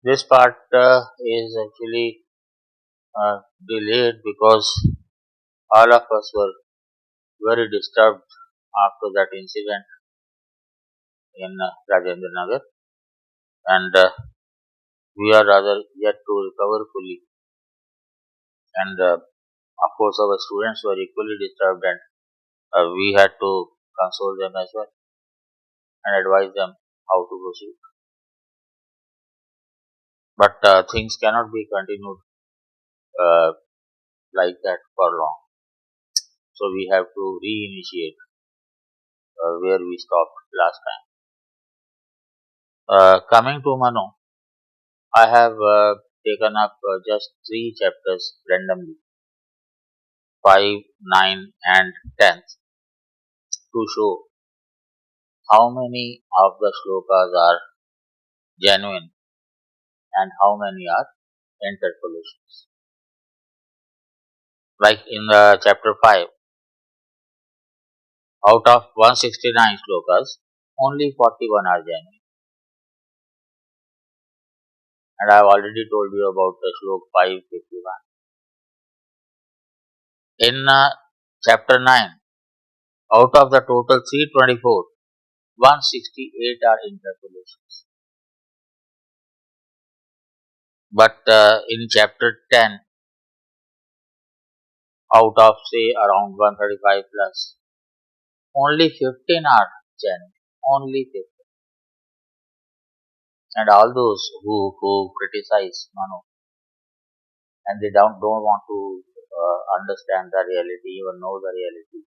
This part is actually delayed because all of us were very disturbed after that incident in Rajendra Nagar, and we are rather yet to recover fully. And of course, our students were equally disturbed, and we had to console them as well and advise them how to proceed. But things cannot be continued uh, like that for long. So we have to reinitiate where we stopped last time. Coming to Manu, I have taken up just three chapters randomly, 5, 9, and 10th, to show how many of the shlokas are genuine and how many are interpolations. Like in the chapter 5, out of 169 shlokas, only 41 are genuine. And I have already told you about the slok 551. In chapter 9, out of the total 324, 168 are interpolations. But in chapter 10, out of say around 135 plus, only 15 are genuine. Only 15. And all those who criticize Manu and they don't want to understand the reality, even know the reality,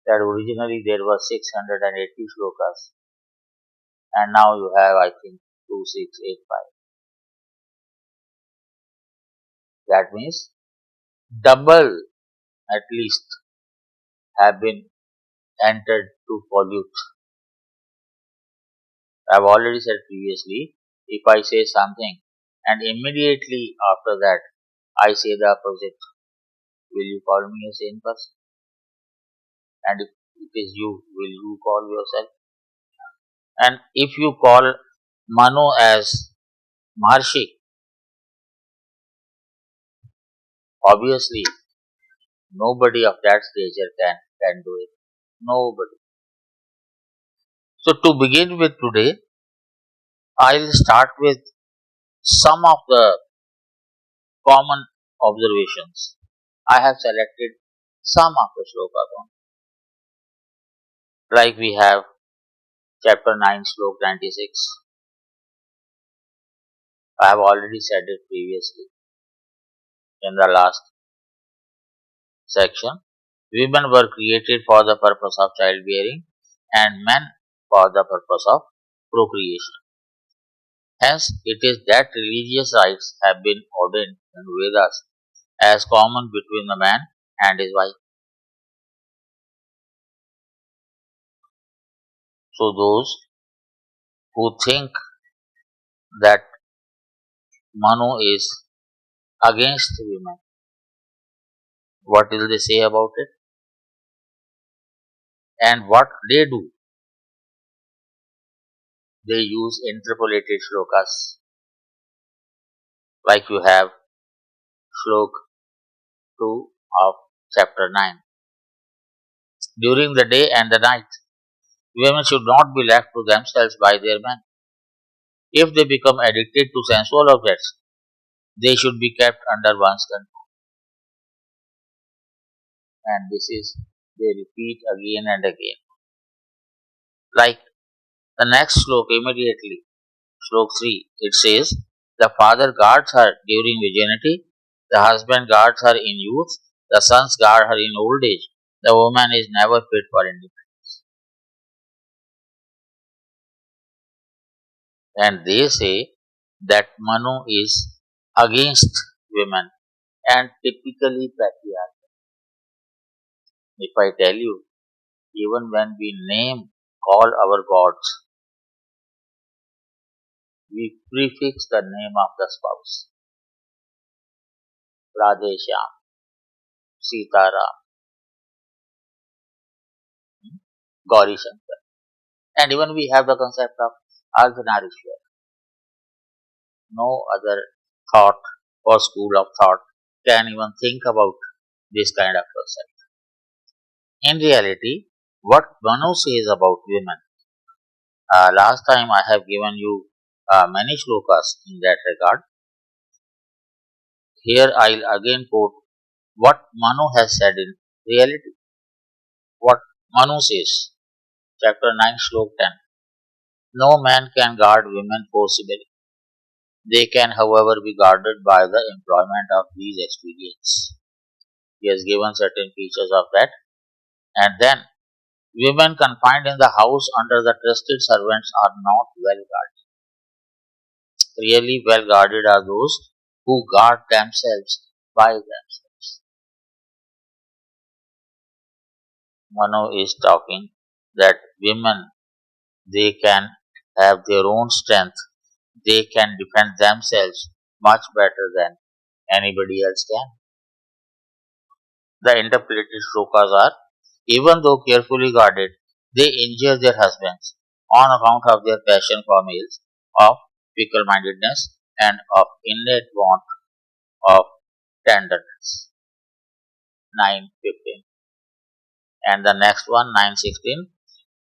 that originally there was 680 shlokas and now you have, I think, 2685. That means double at least have been entered to pollute. I have already said previously, if I say something and immediately after that I say the opposite, will you call me a sane person? And if it is you, will you call yourself? And if you call Manu as Maharshi, obviously nobody of that stature can do it. Nobody. So to begin with today, I'll start with some of the common observations. I have selected some of the shlokas on. Like we have chapter 9, slok 96. I have already said it previously in the last section. Women were created for the purpose of childbearing and men for the purpose of procreation. Hence, it is that religious rites have been ordained in Vedas as common between the man and his wife. So those who think that Manu is against women, what will they say about it? And what they do? They use interpolated shlokas. Like you have slok 2 of chapter 9. During the day and the night, women should not be left to themselves by their men. If they become addicted to sensual objects, they should be kept under one's control. And this is, they repeat again and again. Like the next slok immediately, slok 3, it says, the father guards her during virginity, the husband guards her in youth, the sons guard her in old age, the woman is never fit for independence. And they say that Manu is against women and typically patriarchal. If I tell you, even when we call our gods, we prefix the name of the spouse. Radheshyam, Sitaram, Gauri Shankar. And even we have the concept of Ardhanarishwar. No other thought or school of thought can even think about this kind of concept. In reality, what Manu says about women, last time I have given you many shlokas in that regard. Here I'll again quote what Manu has said in reality. What Manu says, chapter 9, slok 10. No man can guard women forcibly. They can, however, be guarded by the employment of these expedients. He has given certain features of that. And then, women confined in the house under the trusted servants are not well guarded. Really well guarded are those who guard themselves by themselves. Manu is talking that women, they can have their own strength, they can defend themselves much better than anybody else can. The interpreted shlokas are, even though carefully guarded, they injure their husbands on account of their passion for males, of fickle-mindedness, and of innate want of tenderness. 9:15. And the next one, 9:16.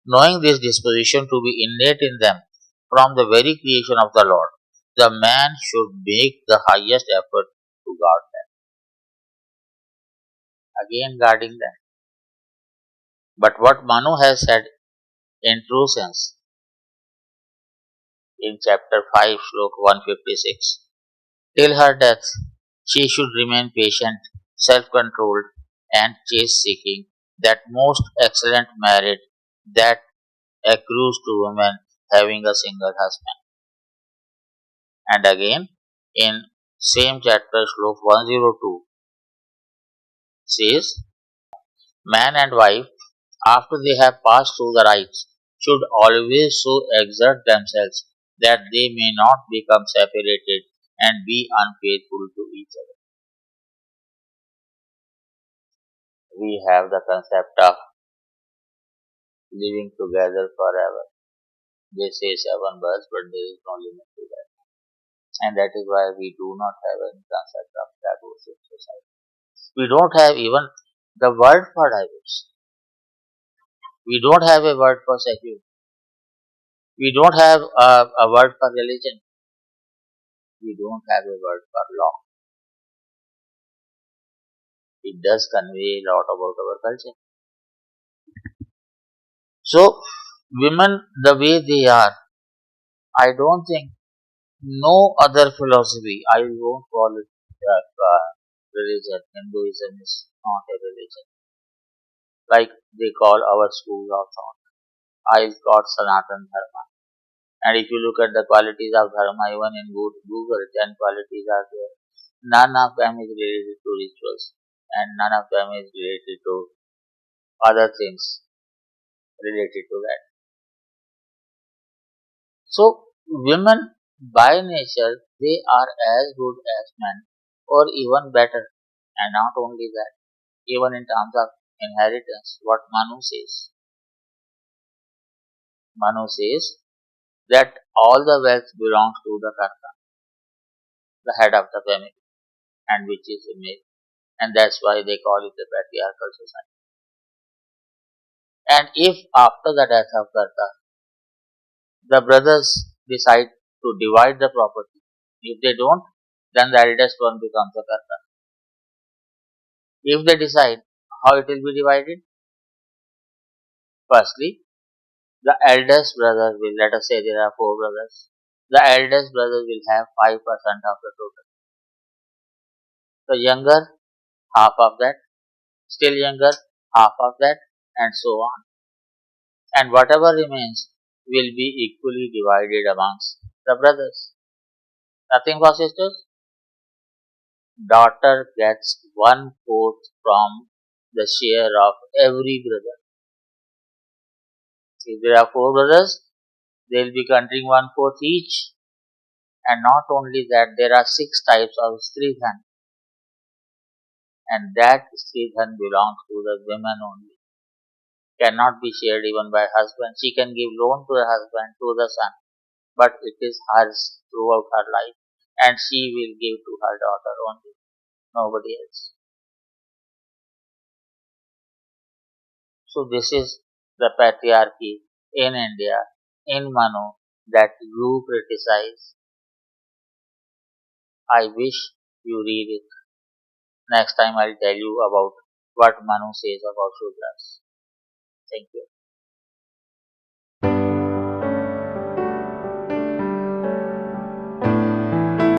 Knowing this disposition to be innate in them from the very creation of the Lord, the man should make the highest effort to guard them. Again, guarding them. But what Manu has said in true sense in chapter 5, slok 156, till her death, she should remain patient, self controlled, and chaste seeking, that most excellent merit that accrues to women having a single husband. And again, in same chapter, slok 102, says, man and wife, after they have passed through the rites, should always so exert themselves that they may not become separated and be unfaithful to each other. We have the concept of living together forever. They say 7 births, but there is no limit to that. And that is why we do not have any concept of divorce in society. We don't have even the word for divorce. We don't have a word for secular. We don't have a word for religion. We don't have a word for law. It does convey a lot about our culture. So, women, the way they are, I don't think no other philosophy, I won't call it religion. Hinduism is not a religion. Like they call our school of thought. I got Sanatan Dharma. And if you look at the qualities of Dharma, even in Google, 10 qualities are there. None of them is related to rituals, and none of them is related to other things related to that. So, women by nature, they are as good as men, or even better. And not only that, even in terms of inheritance, what Manu says. Manu says that all the wealth belongs to the Karta, the head of the family, and which is a male. And that's why they call it a patriarchal society. And if after the death of Karta, the brothers decide to divide the property, if they don't, then the eldest one becomes the Karta. If they decide how it will be divided, firstly, the eldest brother will, let us say there are 4 brothers, the eldest brother will have 5% of the total. The younger, half of that, still younger, half of that, and so on. And whatever remains will be equally divided amongst the brothers. Nothing for sisters. Daughter gets 1/4 from the share of every brother. If there are 4 brothers, they will be counting 1/4 each. And not only that, there are 6 types of Stridhan, and that Stridhan belongs to the women only. Cannot be shared even by husband. She can give loan to the husband, to the son, but it is hers throughout her life. and she will give to her daughter only, nobody else. So this is the patriarchy in India, in Manu, that you criticize. I wish you read it. Next time I'll tell you about what Manu says about Shudras. Thank you.